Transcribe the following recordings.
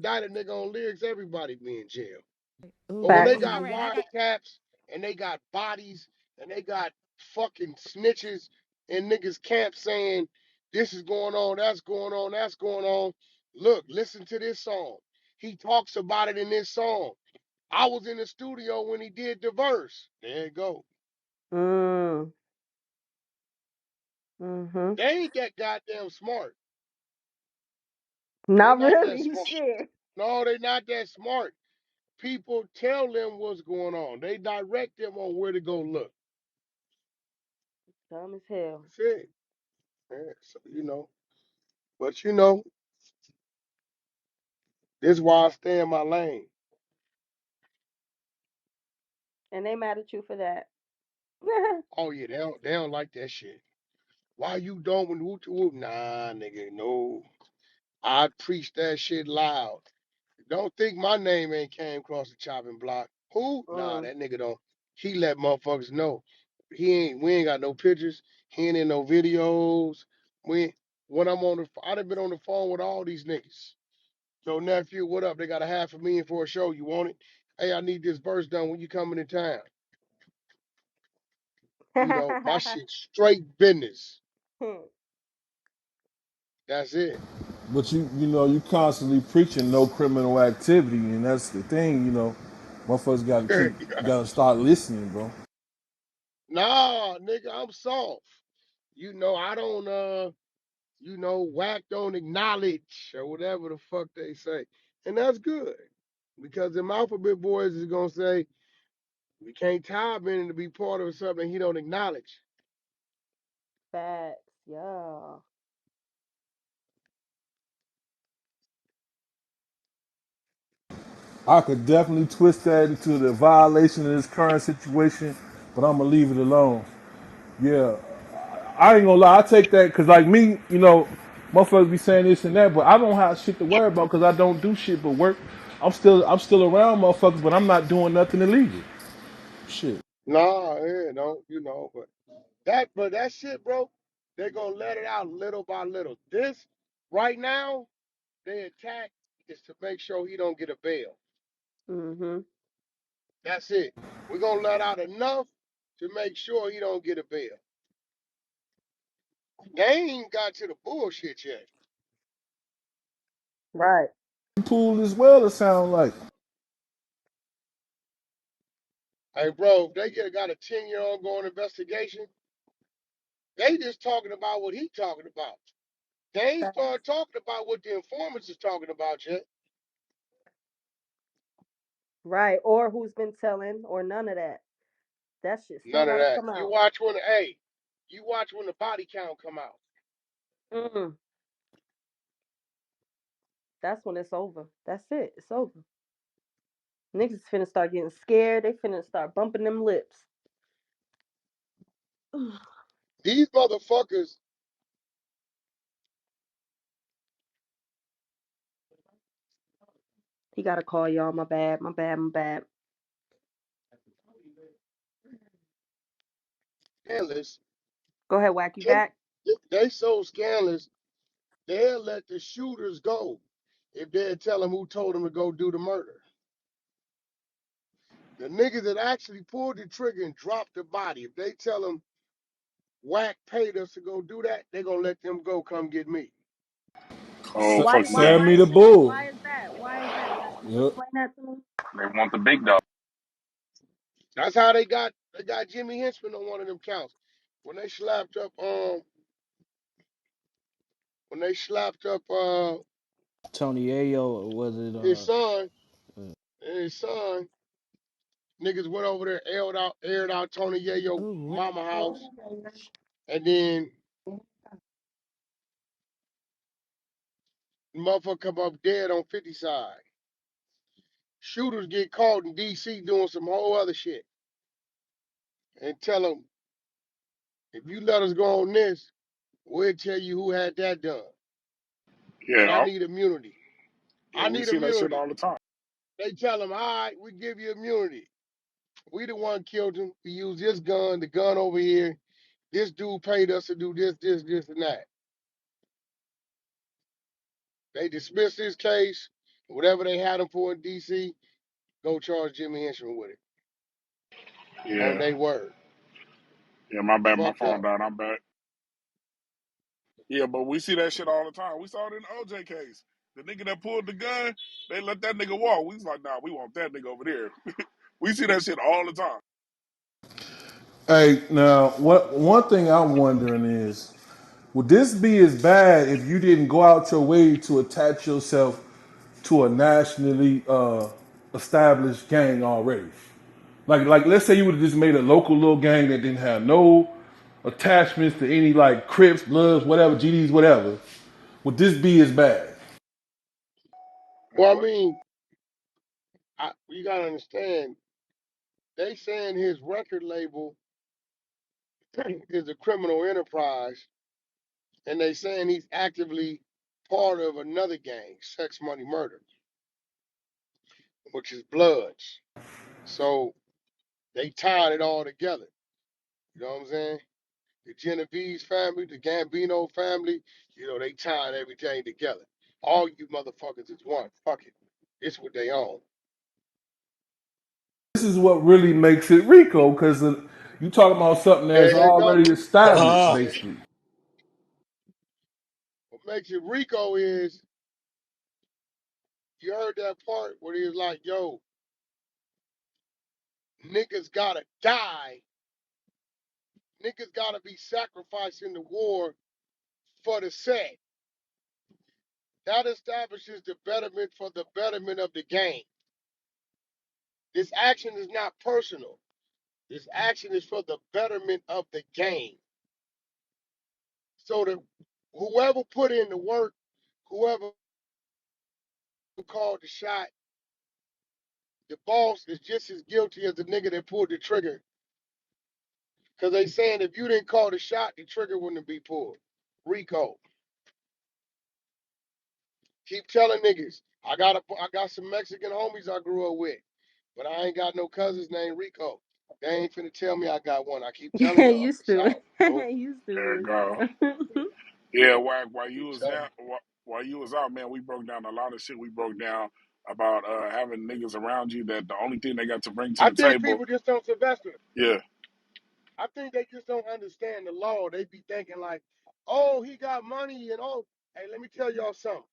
indict a nigga on lyrics, everybody be in jail. Ooh But when they Facts. got wee. wiretaps and they got bodies and they got fucking snitches in niggas' camp saying this is going on, that's going on, that's going on. Look, listen to this song. He talks about it in this song. I was in the studio when he did the verse. There you go. Mm. Mm-hmm. They ain't that goddamn smart. They Not not that really. smart. Shit. No, they not that smart. People tell them what's going on. They direct them on where to go look. Dumb as hell. That's it. Yeah, so, but this is why I stay in my lane. And they mad at you for that. Oh yeah, they don't like that shit. Why you don't when whoop whoop? Nah, nigga, no. I preach that shit loud. Don't think my name ain't came across the chopping block. Who? Nah, Mm. that nigga don't. He let motherfuckers know. We ain't got no pictures. He ain't in no videos. We when I'm on the I done been on the phone with all these niggas. Yo, nephew, what up? They got a $500,000 for a show. You want it? Hey, I need this verse done when you coming in town. My shit straight business. That's it. But you constantly preaching no criminal activity, and that's the thing. Motherfuckers got to got to start listening, bro. Nah, nigga, I'm soft. I don't whack don't acknowledge or whatever the fuck they say. And that's good. Because them alphabet boys is gonna say we can't tie Benny to be part of something he don't acknowledge. Facts. Yeah. I could definitely twist that into the violation of this current situation, but I'm gonna leave it alone. Yeah, I ain't gonna lie. I take that because, like me, motherfuckers be saying this and that, but I don't have shit to worry about because I don't do shit but work. I'm still around motherfuckers, but I'm not doing nothing illegal. Shit. Nah, yeah, no, but that shit, bro, they're gonna let it out little by little. This right now, they attack is to make sure he don't get a bail. Mm-hmm. That's it. We're gonna let out enough to make sure he don't get a bail. They ain't got to the bullshit yet. Right. Pool as well, it sound like. Hey, bro, if they got a 10-year ongoing investigation, they just talking about what he talking about. They ain't start talking about what the informants is talking about yet. Right. Or who's been telling, or none of that. That shit still None of gotta that. come You out. watch when the body count come out. Mm. That's when it's over. That's it. It's over. Niggas finna start getting scared. They finna start bumping them lips. These motherfuckers, He got to call y'all. My bad. My bad. My bad. scandalous. Go ahead, Whack. You Them, back? they so scandalous, they'll let the shooters go if they tell them who told them to go do the murder. The niggas that actually pulled the trigger and dropped the body, if they tell them Whack paid us to go do that, they gonna let them go come get me. Oh Why? fuck Why? yeah. Send Why me is the that? bull. Why is that? Why is that? Can you Yep. explain that to me? They want the big dog. That's how they got Jimmy Henchman on one of them counts. When they slapped up when they slapped up Tony Ayo, or was it his son and his son, niggas went over there, aired out Tony Yayo oh mama house, and then the motherfucker come up dead on 50 side. Shooters get caught in DC doing some whole other shit and tell them, if you let us go on this, we'll tell you who had that done. But I Yeah, need immunity. yeah, I we need see that shit immunity. all the time. They tell them, all right, we give you immunity. We the one killed him. We used this gun, the gun over here. This dude paid us to do this, and that. They dismiss his case. Whatever they had him for in DC, go charge Jimmy Henchman with it. On Yeah, their word. yeah. My bad, my Fucked phone up. died. I'm back. Yeah, but we see that shit all the time. We saw it in the OJ case. The nigga that pulled the gun, they let that nigga walk. We was like, nah, we want that nigga over there. We see that shit all the time. Hey, now what? One thing I'm wondering is, would this be as bad if you didn't go out your way to attach yourself to a nationally established gang already? Like, let's say you would have just made a local little gang that didn't have no attachments to any like Crips, Bloods, whatever, GDs, whatever. Would this be as bad? Well, I What? mean, you gotta understand, they saying his record label is a criminal enterprise, and they saying he's actively part of another gang, Sex Money Murder, which is Bloods. So they tied it all together. You know what I'm saying? The Genovese family, the Gambino family, they tying everything together. All you motherfuckers is one. Fuck it. It's what they own. This is what really makes it Rico, because you talking about something that's There you go. already established, Ah, Yeah. basically. What makes it Rico is you heard that part where he was like, yo, niggas gotta die. Niggas gotta be sacrificed in the war for the set. That establishes the betterment for the betterment of the game. This action is not personal. This action is for the betterment of the game. So that whoever put in the work, whoever called the shot, the boss is just as guilty as the nigga that pulled the trigger. Because they saying if you didn't call the shot, the trigger wouldn't be pulled. Rico. Keep telling niggas. I got some Mexican homies I grew up with, but I ain't got no cousins named Rico. They ain't finna tell me I got one. I keep telling Yeah, y'all. you It's stupid. out. Nope. You There you stupid. go. Yeah, while you Keep was telling. out, while you was out, man, we broke down a lot of shit. We broke down about having niggas around you that the only thing they got to bring to I the think table. people just don't, Sylvester. Yeah, I think they just don't understand the law. They be thinking like, oh, he got money and oh, hey, let me tell y'all something.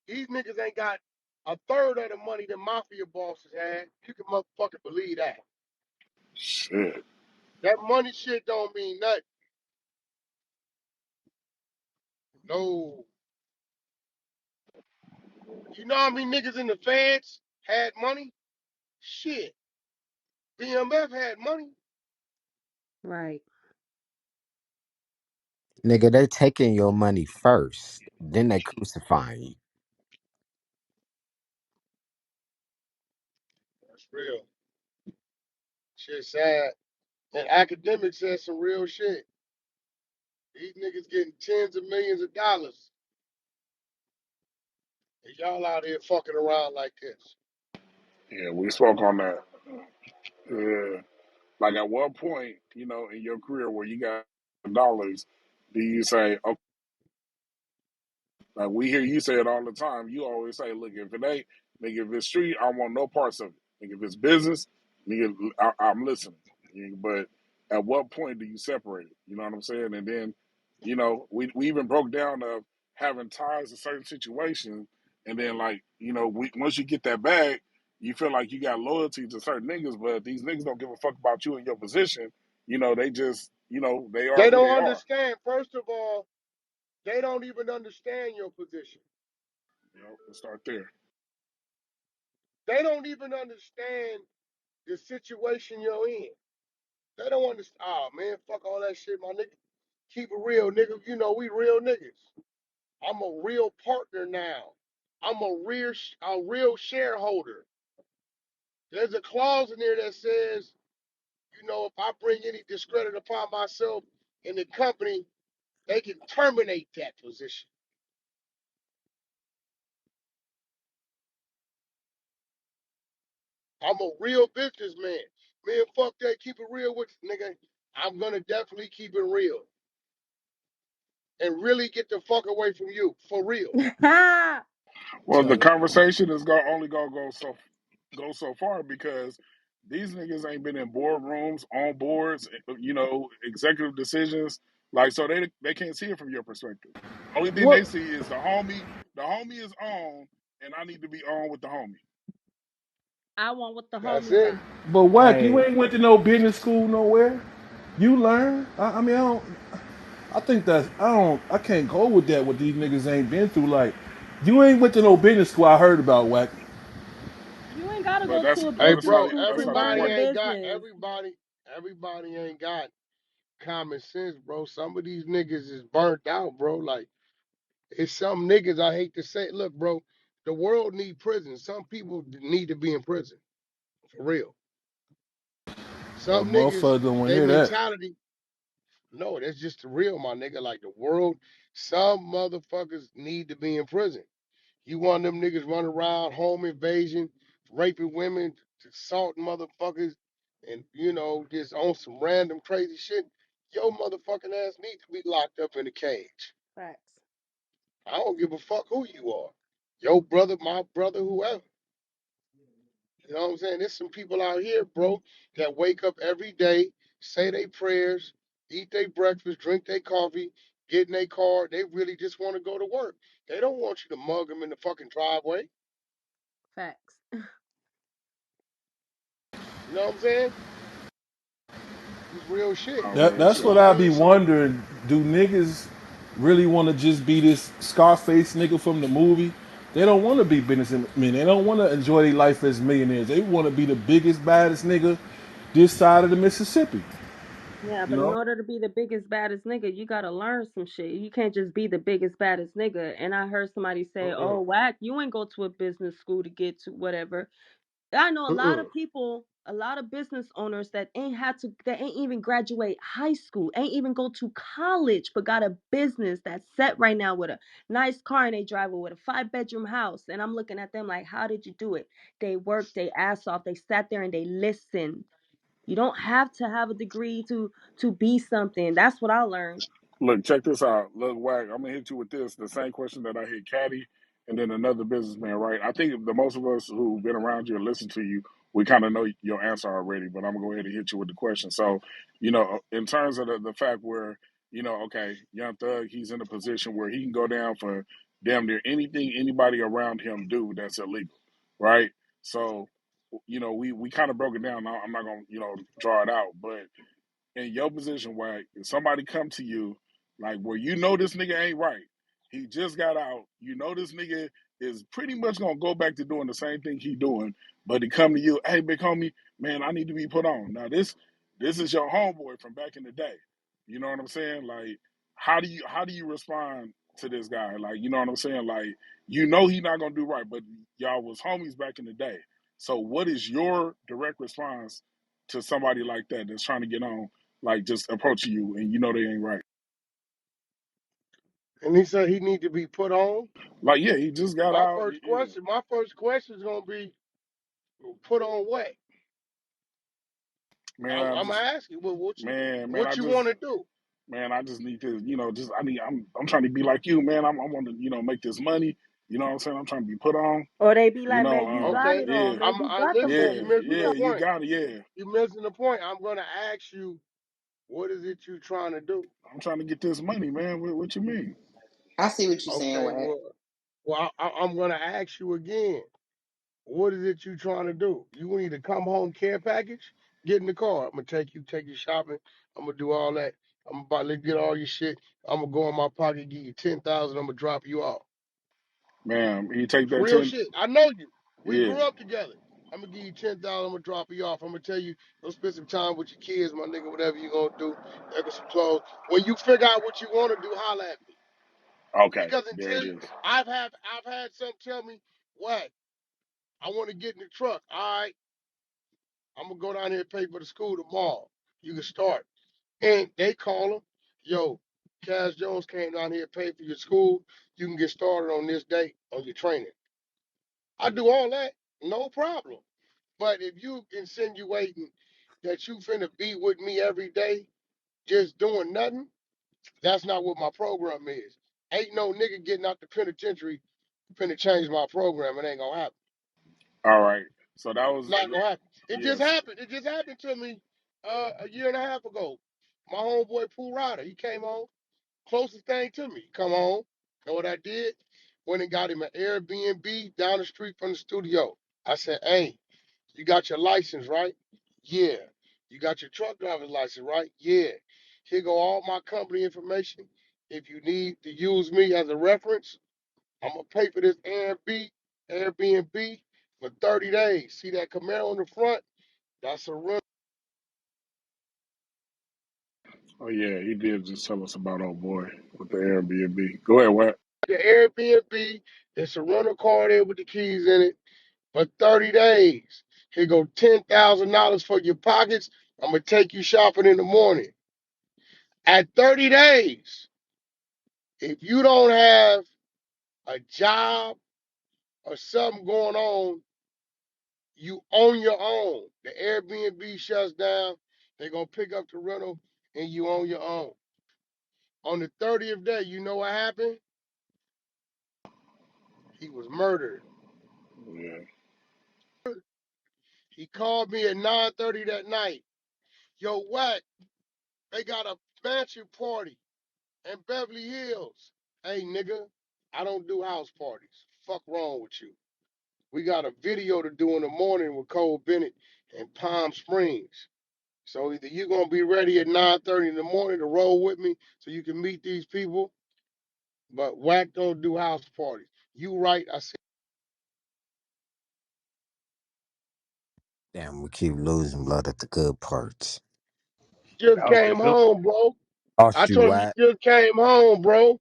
These niggas ain't got a third of the money the mafia bosses had. You can motherfucking believe that. shit. That money shit don't mean nothing. No. You know how many niggas in the feds had money? Shit. BMF had money. Right. Nigga, they taking your money first, then they crucifying you. That's real. Shit sad. And academics said some real shit. These niggas getting tens of millions of dollars. And y'all out here fucking around like this. Yeah, we spoke on that. Yeah, like at what point, in your career where you got dollars, do you say, okay? Like we hear you say it all the time. You always say, "Look, if it ain't, nigga, if it's street, I want no parts of it. Nigga, if it's business, nigga, I'm listening." Yeah, but at what point do you separate it? You know what I'm saying? And then, we even broke down of having ties to certain situations, and then like, once you get that bag, you feel like you got loyalty to certain niggas, but these niggas don't give a fuck about you and your position. They just, they are They who don't they are. understand. First of all, they don't even understand your position. Let's start there. They don't even understand the situation you're in. They don't understand. Oh man, fuck all that shit, my nigga. Keep it real, nigga. You know we real niggas. I'm a real partner now. I'm a real shareholder. There's a clause in there that says, if I bring any discredit upon myself in the company, they can terminate that position. I'm a real businessman. Man, fuck that. Keep it real with you, nigga. I'm gonna definitely keep it real and really get the fuck away from you for real. Well, the conversation is going only gonna go so far because these niggas ain't been in boardrooms, on boards, executive decisions. Like, so they can't see it from your perspective. Only thing they What? see is the homie. The homie is on, and I need to be on with the homie. I want what the That's homie it. got. But Wack, you Hey, ain't went to no business school nowhere. You learn. I mean, I don't. I think that I don't. I can't go with that. What these niggas ain't been through. Like, you ain't went to no business school. I heard about Wack. You ain't gotta But go that's to a Hey, that's business not bro, school that's to not the everybody learn the point. ain't got business. everybody ain't got common sense, bro. Some of these niggas is burnt out, bro. Like it's some niggas I hate to say. Look, bro, the world need prison. Some people need to be in prison for real. Well, Some niggas, motherfucker don't want to they hear that. mentality. No, that's just the real, my nigga. Like the world, some motherfuckers need to be in prison. You want them niggas running around, home invasion, raping women, assaulting motherfuckers, and just on some random crazy shit. Your motherfucking ass need to be locked up in a cage. Facts. I don't give a fuck who you are. Your brother, my brother, whoever. You know what I'm saying? There's some people out here, bro, that wake up every day, say their prayers, eat their breakfast, drink their coffee, get in their car. They really just want to go to work. They don't want you to mug them in the fucking driveway. Facts. You know what I'm saying? It's real shit. Oh, real That's shit. what So I I be mean, so wondering. Do niggas really want to just be this Scarface nigga from the movie? They don't want to be businessmen. They don't want to enjoy their life as millionaires. They want to be the biggest, baddest nigga this side of the Mississippi. Yeah, You but in know? order to be the biggest, baddest nigga, you gotta learn some shit. You can't just be the biggest, baddest nigga. And I heard somebody say, mm-mm, "Oh, Whack, you ain't go to a business school to get to whatever." I know a lot mm-mm. of people, a lot of business owners that ain't even graduate high school, ain't even go to college, but got a business that's set right now with a nice car and they drive it with a 5 bedroom house. And I'm looking at them like, how did you do it? They worked their ass off. They sat there and they listened. You don't have to have a degree to be something. That's what I learned. Look, check this out. Look, Wack, I'm gonna hit you with this. The same question that I hit Caddy and then another businessman, right? I think the most of us who've been around you and listened to you, we kind of know your answer already, but I'm gonna go ahead and hit you with the question. So, in terms of the fact where, okay, Young Thug, he's in a position where he can go down for damn near anything anybody around him do that's illegal, right? So, we kind of broke it down. I'm not gonna, draw it out, but in your position where if somebody come to you like where this nigga ain't right. He just got out. This nigga is pretty much gonna go back to doing the same thing he doing, but he come to you, hey big homie, man, I need to be put on. Now this is your homeboy from back in the day. You know what I'm saying? Like how do you respond to this guy? Like, you know what I'm saying? Like, he not gonna do right, but y'all was homies back in the day. So what is your direct response to somebody like that that's trying to get on, like just approaching you and they ain't right? And he said he need to be put on. Like, yeah, he just got out. Yeah. My first question is gonna be put on what? Man, I I'm gonna just ask you, well, man, what you want to do? I just need to, just I'm trying to be like you, man. I want to, make this money. You know what I'm saying? I'm trying to be put on. Or they be You like, know, man, you got Okay, it all. yeah, Maybe you I got the listen. yeah, money. You What missing you yeah, the you talking point. got it, yeah. You missing the point. I'm gonna ask you, what is it you trying to do? I'm trying to get this money, man. What you mean? I see what you're saying, Okay, Wag. I'm gonna ask you again. What is it you trying to do? You need to come home care package? Get in the car. I'm gonna take you shopping. I'm gonna do all that. I'm about to get all your shit. I'm gonna go in my pocket, give you 10,000. I'm gonna drop you off. Man, he take It's that real 10. shit. I know you. We Yeah. grew up together. I'm gonna give you 10,000. I'm gonna drop you off. I'm gonna tell you go spend some time with your kids, my nigga. Whatever you gonna do, get some clothes. When you figure out what you want to do, holla at me. Okay, Because there until it you, is. I've had some tell me, what I want to get in the truck. All right, I'm gonna go down here and pay for the school tomorrow. You can start. And they call them, yo, Cass Jones came down here and paid for your school. You can get started on this date on your training. I do all that, no problem. But if you insinuating that you finna be with me every day, just doing nothing, that's not what my program is. Ain't no nigga getting out the penitentiary. Finna change my program. It ain't gonna happen. All right. So that was Not gonna happen. It just yes. happened. It just happened to me a year and a half ago. My homeboy Pooh Ryder, he came on. Closest thing to me. Come on. Know what I did? Went and got him an Airbnb down the street from the studio. I said, hey, you got your license, right? Yeah. You got your truck driver's license, right? Yeah. Here go all my company information. If you need to use me as a reference, I'm gonna pay for this Airbnb for 30 days. See that Camaro in the front? That's a rental. Oh yeah, he did just tell us about old boy with the Airbnb. Go ahead, what? The Airbnb, it's a rental car there with the keys in it for 30 days. Here go $10,000 for your pockets. I'm gonna take you shopping in the morning. At 30 days, if you don't have a job or something going on, you own your own. The Airbnb shuts down. They're gonna pick up the rental and you own your own. On the 30th day, you know what happened? He was murdered. Yeah. He called me at 9:30 that night. Yo, Wack, they got a mansion party in Beverly Hills. Hey, nigga, I don't do house parties. Fuck wrong with you. We got a video to do in the morning with Cole Bennett in Palm Springs. So either you're gonna be ready at 9:30 in the morning to roll with me so you can meet these people, but Wack don't do house parties. You right, I said Damn, we keep losing blood at the good parts. just That was a came good one. home, bro. I Lost you, told him you Watt. just came home, bro.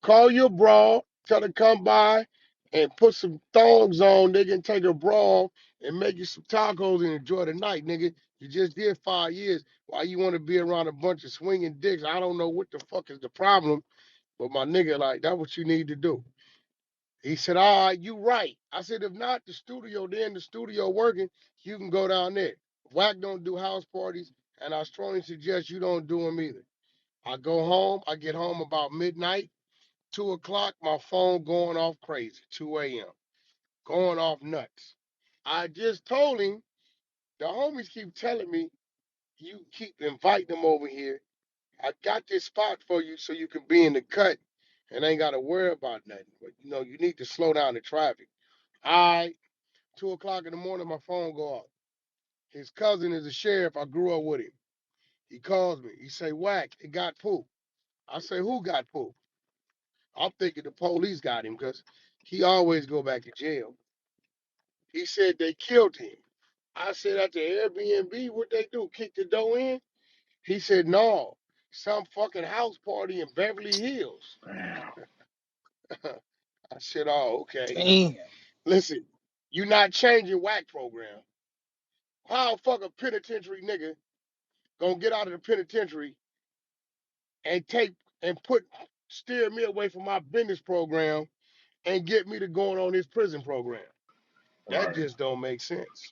Call your bra, tell her come by and put some thongs on, nigga, and take a bra off and make you some tacos and enjoy the night, nigga. You just did 5 years. Why you want to be around a bunch of swinging dicks? I don't know what the fuck is the problem, but my nigga, like, that's what you need to do. He said, all right, you right. I said, if not the studio, they're in the studio working, you can go down there. Wack don't do house parties, and I strongly suggest you don't do them either. I go home, I get home about midnight. 2 o'clock, my phone going off crazy. 2 a.m. Going off nuts. I just told him, the homies keep telling me, you keep inviting them over here. I got this spot for you so you can be in the cut and ain't got to worry about nothing. But you need to slow down the traffic. All right, 2 o'clock in the morning, my phone go off. His cousin is a sheriff. I grew up with him. He calls me. He say, Wack, it got Pooh. I say, who got Pooh? I'm thinking the police got him because he always go back to jail. He said they killed him. I said at the Airbnb, what they do? Kick the door in? He said no, some fucking house party in Beverly Hills. Damn. I said, oh, okay. Damn. Listen, you not changing whack program. How a fucking penitentiary nigga gonna get out of the penitentiary and take and put steer me away from my business program and get me to going on this prison program? That Right. just don't make sense.